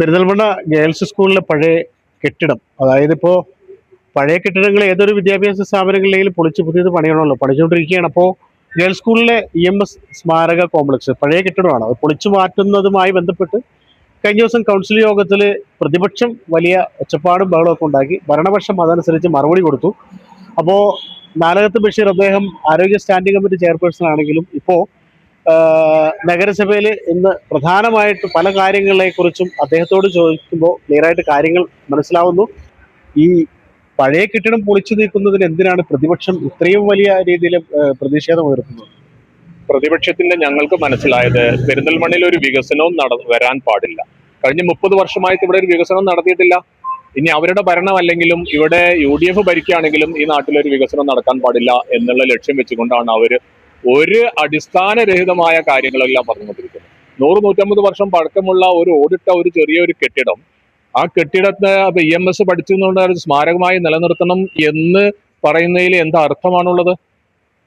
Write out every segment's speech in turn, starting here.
Perinthalmanna girls സ്കൂളിലെ പഴയ കെട്ടിടം, അതായത് ഇപ്പോൾ പഴയ കെട്ടിടങ്ങൾ ഏതൊരു വിദ്യാഭ്യാസ സ്ഥാപനങ്ങളിലെങ്കിലും പൊളിച്ച് പുതിയത് പണിയണമല്ലോ, പണിച്ചുകൊണ്ടിരിക്കുകയാണ്. അപ്പോൾ ഗേൾസ് സ്കൂളിലെ EMS സ്മാരക കോംപ്ലക്സ് പഴയ കെട്ടിടമാണ്, അത് പൊളിച്ചു മാറ്റുന്നതുമായി ബന്ധപ്പെട്ട് കഴിഞ്ഞ ദിവസം കൗൺസിൽ യോഗത്തിൽ പ്രതിപക്ഷം വലിയ ഒച്ചപ്പാടും ബഹളമൊക്കെ ഉണ്ടാക്കി. ഭരണപക്ഷം അതനുസരിച്ച് മറുപടി കൊടുത്തു. അപ്പോൾ നാലകത്ത് ബഷീർ അദ്ദേഹം ആരോഗ്യ സ്റ്റാൻഡിംഗ് കമ്മിറ്റി ചെയർപേഴ്സൺ ആണെങ്കിലും ഇപ്പോൾ നഗരസഭയിൽ ഇന്ന് പ്രധാനമായിട്ട് പല കാര്യങ്ങളെക്കുറിച്ചും അദ്ദേഹത്തോട് ചോദിക്കുമ്പോൾ ക്ലിയറായിട്ട് കാര്യങ്ങൾ മനസ്സിലാവുന്നു. ഈ പഴയ കെട്ടിടം പൊളിച്ചു നീക്കുന്നതിന് എന്തിനാണ് പ്രതിപക്ഷം ഇത്രയും വലിയ രീതിയിൽ പ്രതിഷേധം ഉയർത്തുന്നത്? പ്രതിപക്ഷത്തിന്റെ ഞങ്ങൾക്ക് മനസ്സിലായത്, പെരിന്തൽമണ്ണയിൽ ഒരു വികസനവും വരാൻ പാടില്ല. കഴിഞ്ഞ 30 വർഷമായിട്ട് ഇവിടെ ഒരു വികസനം നടത്തിയിട്ടില്ല. ഇനി അവരുടെ ഭരണമല്ലെങ്കിലും ഇവിടെ UDF ഭരിക്കുകയാണെങ്കിലും ഈ നാട്ടിലൊരു വികസനം നടക്കാൻ പാടില്ല എന്നുള്ള ലക്ഷ്യം വെച്ചുകൊണ്ടാണ് അവർ ഒരു അടിസ്ഥാനരഹിതമായ കാര്യങ്ങളെല്ലാം പറഞ്ഞുകൊണ്ടിരിക്കുന്നത്. 100-150 വർഷം പഴക്കമുള്ള ഒരു ഓടിട്ട ഒരു ചെറിയൊരു കെട്ടിടം, ആ കെട്ടിടത്തെ EMS പഠിച്ചുകൊണ്ട് ഒരു സ്മാരകമായി നിലനിർത്തണം എന്ന് പറയുന്നതിൽ എന്താ അർത്ഥമാണുള്ളത്?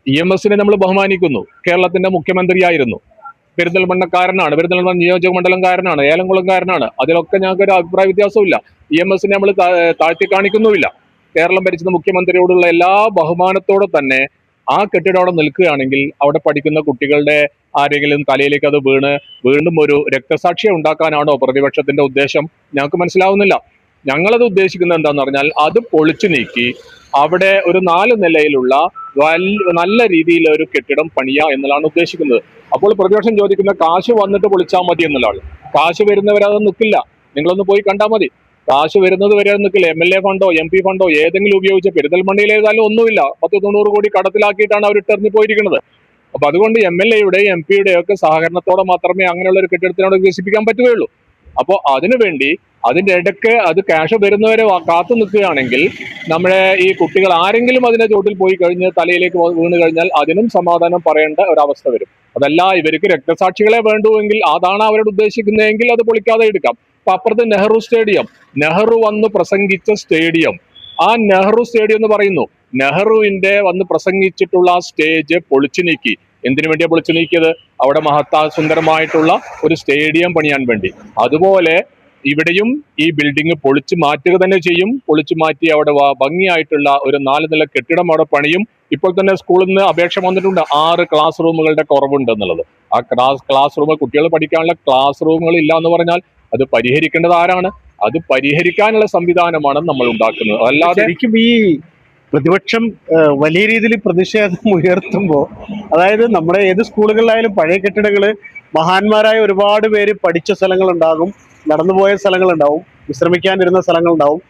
EMSനെ നമ്മൾ ബഹുമാനിക്കുന്നു. കേരളത്തിന്റെ മുഖ്യമന്ത്രിയായിരുന്നു, പെരിന്തൽമണ്ണക്കാരനാണ്, പെരിന്തൽമണ്ണ നിയോജക മണ്ഡലംകാരനാണ്, ഏലംകുളംകാരനാണ്. അതിലൊക്കെ ഞങ്ങൾക്ക് ഒരു അഭിപ്രായ വ്യത്യാസമില്ല. EMSനെ നമ്മൾ താഴ്ത്തി കാണിക്കുന്നുമില്ല. കേരളം ഭരിച്ച മുഖ്യമന്ത്രിയോടുള്ള എല്ലാ ബഹുമാനത്തോടെ തന്നെ ആ കെട്ടിടം അവിടെ നിൽക്കുകയാണെങ്കിൽ അവിടെ പഠിക്കുന്ന കുട്ടികളുടെ ആരെങ്കിലും തലയിലേക്ക് അത് വീണ്ടും ഒരു രക്തസാക്ഷിയെ ഉണ്ടാക്കാനാണോ പ്രതിപക്ഷത്തിന്റെ ഉദ്ദേശം? ഞങ്ങൾക്ക് മനസ്സിലാവുന്നില്ല. ഞങ്ങളത് ഉദ്ദേശിക്കുന്നത് എന്താന്ന് പറഞ്ഞാൽ അത് പൊളിച്ചു നീക്കി അവിടെ ഒരു 4 നിലയിലുള്ള നല്ല രീതിയിൽ ഒരു കെട്ടിടം പണിയുക എന്നുള്ളതാണ് ഉദ്ദേശിക്കുന്നത്. അപ്പോൾ പ്രതിപക്ഷം ചോദിക്കുന്ന കാശ് വന്നിട്ട് പൊളിച്ചാൽ മതി എന്നുള്ളതാണ്. കാശ് വരുന്നവരത് നിൽക്കില്ല, നിങ്ങളൊന്ന് പോയി കണ്ടാൽ മതി. കാശ് വരുന്നത് വരെ നിൽക്കില്ല. MLA ഫണ്ടോ MP ഫണ്ടോ ഏതെങ്കിലും ഉപയോഗിച്ച് പെരിന്തൽമണ്ണയിൽ ഏതായാലും ഒന്നുമില്ല. 10-90 കോടി കടത്തിലാക്കിയിട്ടാണ് അവർ ഇട്ടെറിഞ്ഞ് പോയിരിക്കുന്നത്. അപ്പൊ അതുകൊണ്ട് MLA-യുടെയും MP-യുടെയും ഒക്കെ സഹകരണത്തോടെ മാത്രമേ അങ്ങനെയുള്ള ഒരു കെട്ടിടത്തിനോട് വികസിപ്പിക്കാൻ പറ്റുകയുള്ളൂ. അപ്പോൾ അതിനുവേണ്ടി അതിന്റെ ഇടയ്ക്ക് അത് ക്യാഷ് വരുന്നവരെ കാത്തു നിൽക്കുകയാണെങ്കിൽ നമ്മുടെ ഈ കുട്ടികൾ ആരെങ്കിലും അതിന്റെ ചോട്ടിൽ പോയി കഴിഞ്ഞ് തലയിലേക്ക് വീണ് കഴിഞ്ഞാൽ അതിനും സമാധാനം പറയേണ്ട ഒരവസ്ഥ വരും. അതല്ല, ഇവർക്ക് രക്തസാക്ഷികളെ വേണ്ടുവെങ്കിൽ, അതാണ് അവരോട് ഉദ്ദേശിക്കുന്നതെങ്കിൽ അത് പൊളിക്കാതെ എടുക്കാം. അപ്പൊ അപ്പുറത്ത് നെഹ്റു സ്റ്റേഡിയം, നെഹ്റു വന്ന് പ്രസംഗിച്ച സ്റ്റേഡിയം, ആ നെഹ്റു സ്റ്റേഡിയം എന്ന് പറയുന്നു, നെഹ്റുവിന്റെ വന്ന് പ്രസംഗിച്ചിട്ടുള്ള സ്റ്റേജ് പൊളിച്ചു നീക്കി. എന്തിനു വേണ്ടിയാ പൊളിച്ചു നീക്കിയത്? അവിടെ സുന്ദരമായിട്ടുള്ള ഒരു സ്റ്റേഡിയം പണിയാൻ വേണ്ടി. അതുപോലെ ഇവിടെയും ഈ ബിൽഡിംഗ് പൊളിച്ചു മാറ്റുക തന്നെ ചെയ്യും. പൊളിച്ചു മാറ്റി അവിടെ ഭംഗിയായിട്ടുള്ള ഒരു 4 നില കെട്ടിടം അവിടെ പണിയും. ഇപ്പോൾ തന്നെ സ്കൂളിൽ നിന്ന് അപേക്ഷ വന്നിട്ടുണ്ട് 6 ക്ലാസ് റൂമുകളുടെ കുറവുണ്ട് എന്നുള്ളത്. ആ ക്ലാസ് റൂം, കുട്ടികൾ പഠിക്കാനുള്ള ക്ലാസ് റൂമുകൾ ഇല്ല എന്ന് പറഞ്ഞാൽ അത് പരിഹരിക്കേണ്ടത് ആരാണ്? അത് പരിഹരിക്കാനുള്ള സംവിധാനമാണ് നമ്മൾ ഉണ്ടാക്കുന്നത്. അല്ലാതെ ശരിക്കും ഈ പ്രതിപക്ഷം വലിയ രീതിയിൽ പ്രതിഷേധം ഉയർത്തുമ്പോൾ, അതായത് നമ്മുടെ ഏത് സ്കൂളുകളിലായാലും പഴയ കെട്ടിടങ്ങൾ, മഹാന്മാരായ ഒരുപാട് പേര് പഠിച്ച സ്ഥലങ്ങളുണ്ടാകും, നടന്നുപോയ സ്ഥലങ്ങളുണ്ടാവും, വിശ്രമിക്കാനിരുന്ന സ്ഥലങ്ങളുണ്ടാവും.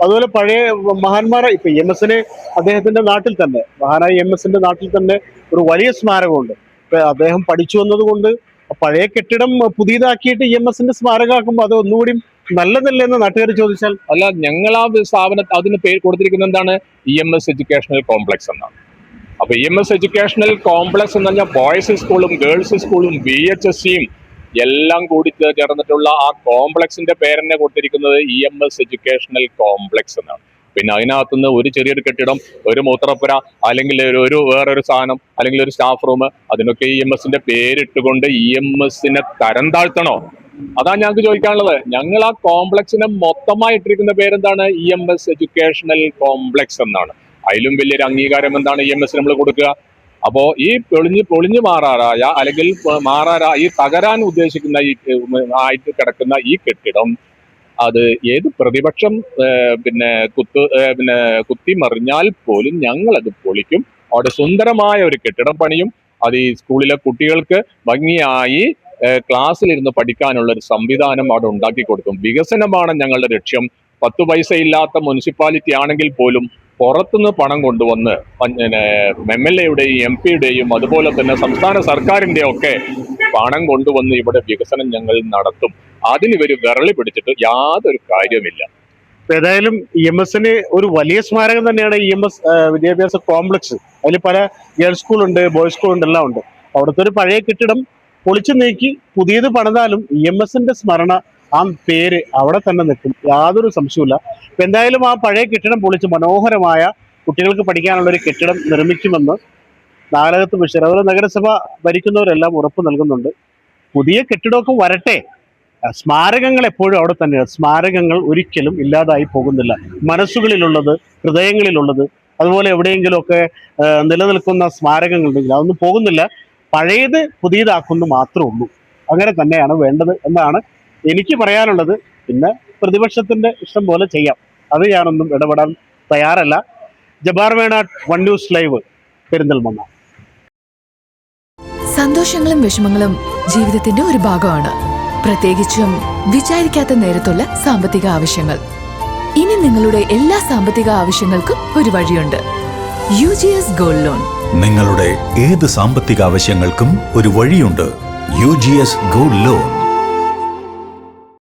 അതുപോലെ പഴയ മഹാന്മാരെ ഇപ്പൊ EMSന് അദ്ദേഹത്തിന്റെ നാട്ടിൽ തന്നെ, മഹാനായ EMSന്റെ നാട്ടിൽ തന്നെ ഒരു വലിയ സ്മാരകമുണ്ട്. ഇപ്പൊ അദ്ദേഹം പഠിച്ചു വന്നതുകൊണ്ട് പഴയ കെട്ടിടം പുതിയതാക്കിയിട്ട് EMSന്റെ സ്മാരകമാക്കുമ്പോൾ അത് ഒന്നുകൂടി നല്ലതല്ലേ എന്ന് നാട്ടുകാർ ചോദിച്ചാൽ? അല്ല, ഞങ്ങൾ ആ സ്ഥാപനത്തിൽ അതിന് പേര് കൊടുത്തിരിക്കുന്നത് എന്താണ്? EMS എഡ്യൂക്കേഷണൽ കോംപ്ലക്സ് എന്നാണ്. അപ്പൊ EMS എഡ്യൂക്കേഷണൽ കോംപ്ലക്സ് എന്ന് പറഞ്ഞാൽ ബോയ്സ് സ്കൂളും ഗേൾസ് സ്കൂളും VHSCയും എല്ലാം കൂടി ചേർന്നിട്ടുള്ള ആ കോംപ്ലക്സിന്റെ പേരെന്നെ കൊടുത്തിരിക്കുന്നത് EMS എഡ്യൂക്കേഷണൽ കോംപ്ലക്സ് എന്നാണ്. പിന്നെ അതിനകത്തുനിന്ന് ഒരു ചെറിയൊരു കെട്ടിടം, ഒരു മൂത്രപ്പുര, അല്ലെങ്കിൽ ഒരു വേറൊരു സാധനം, അല്ലെങ്കിൽ ഒരു സ്റ്റാഫ് റൂം, അതിനൊക്കെ EMSന്റെ പേരിട്ടുകൊണ്ട് EMSനെ തരം താഴ്ത്തണോ? അതാണ് ഞങ്ങൾക്ക് ചോദിക്കാനുള്ളത്. ഞങ്ങൾ ആ കോംപ്ലക്സിനെ മൊത്തമായി ഇട്ടിരിക്കുന്ന പേരെന്താണ്? EMS എഡ്യൂക്കേഷണൽ കോംപ്ലക്സ് എന്നാണ്. അതിലും വലിയൊരു അംഗീകാരം എന്താണ് EMS നമ്മൾ കൊടുക്കുക? അപ്പോ ഈ പൊളിഞ്ഞു മാറാറായ, അല്ലെങ്കിൽ ഈ തകരാൻ ഉദ്ദേശിക്കുന്ന ഈ ആയിട്ട് കിടക്കുന്ന ഈ കെട്ടിടം, അത് ഏത് പ്രതിപക്ഷം കുത്തിമറിഞ്ഞാൽ പോലും ഞങ്ങൾ അത് പൊളിക്കും. അവിടെ സുന്ദരമായ ഒരു കെട്ടിടം പണിയും. അത് ഈ സ്കൂളിലെ കുട്ടികൾക്ക് ഭംഗിയായി ക്ലാസ്സിലിരുന്ന് പഠിക്കാനുള്ള ഒരു സംവിധാനം അവിടെ ഉണ്ടാക്കി കൊടുക്കും. വികസനമാണ് ഞങ്ങളുടെ ലക്ഷ്യം. 10 പൈസ ഇല്ലാത്ത മുനിസിപ്പാലിറ്റി ആണെങ്കിൽ പോലും പുറത്തുനിന്ന് പണം കൊണ്ടുവന്ന് MLA-യുടെയും MP-യുടെയും അതുപോലെ തന്നെ സംസ്ഥാന സർക്കാരിന്റെ ഒക്കെ പണം കൊണ്ടുവന്ന് ഇവിടെ വികസനം ഞങ്ങൾ നടത്തും. അതിനിവര് വിരളി പിടിച്ചിട്ട് യാതൊരു കാര്യമില്ല. ഏതായാലും EMSന് ഒരു വലിയ സ്മാരകം തന്നെയാണ് EMS വിദ്യാഭ്യാസ കോംപ്ലക്സ്. അതിൽ പല ഗേൾസ് സ്കൂളുണ്ട്, ബോയ്സ് സ്കൂളുണ്ട്, എല്ലാം ഉണ്ട്. അവിടുത്തെ ഒരു പഴയ കെട്ടിടം പൊളിച്ചു നീക്കി പുതിയത് പണിതാലും EMSന്റെ സ്മരണ, ആ പേര് അവിടെ തന്നെ നിൽക്കും, യാതൊരു സംശയമില്ല. ഇപ്പൊ എന്തായാലും ആ പഴയ കെട്ടിടം പൊളിച്ച് മനോഹരമായ കുട്ടികൾക്ക് പഠിക്കാനുള്ള ഒരു കെട്ടിടം നിർമ്മിക്കുമെന്ന് നാലകത്ത് ബഷീർ, അതുപോലെ നഗരസഭ ഭരിക്കുന്നവരെല്ലാം ഉറപ്പ് നൽകുന്നുണ്ട്. പുതിയ കെട്ടിടമൊക്കെ വരട്ടെ, സ്മാരകങ്ങൾ എപ്പോഴും അവിടെ തന്നെയാണ്. സ്മാരകങ്ങൾ ഒരിക്കലും ഇല്ലാതായി പോകുന്നില്ല. മനസ്സുകളിലുള്ളത്, ഹൃദയങ്ങളിലുള്ളത്, അതുപോലെ എവിടെയെങ്കിലുമൊക്കെ നിലനിൽക്കുന്ന സ്മാരകങ്ങൾ ഉണ്ടെങ്കിൽ അതൊന്നും പോകുന്നില്ല. പഴയത് പുതിയതാക്കുന്നു മാത്രമേ ഉള്ളൂ. അങ്ങനെ തന്നെയാണ് വേണ്ടത് എന്നാണ് എനിക്ക് പറയാനുള്ളത്. പിന്നെ പ്രതിപക്ഷത്തിന്റെ ഇഷ്ടം പോലെ ചെയ്യാം, അത് ഞാനൊന്നും ഇടപെടാൻ തയ്യാറല്ല. Jabbar Venad, one news live, Perinthalmanna. സന്തോഷങ്ങളും വിഷമങ്ങളും ജീവിതത്തിന്റെ ഒരു ഭാഗമാണ്, പ്രത്യേകിച്ചും വിചാരിക്കാത്ത നേരത്തുള്ള സാമ്പത്തിക ആവശ്യങ്ങൾ. ഇനി നിങ്ങളുടെ എല്ലാ സാമ്പത്തിക ആവശ്യങ്ങൾക്കും ഒരു വഴിയുണ്ട്. UGS gold loan. നിങ്ങളുടെ ഏത് സാമ്പത്തിക ആവശ്യങ്ങൾക്കും ഒരു വഴിയുണ്ട്. UGS gold loan.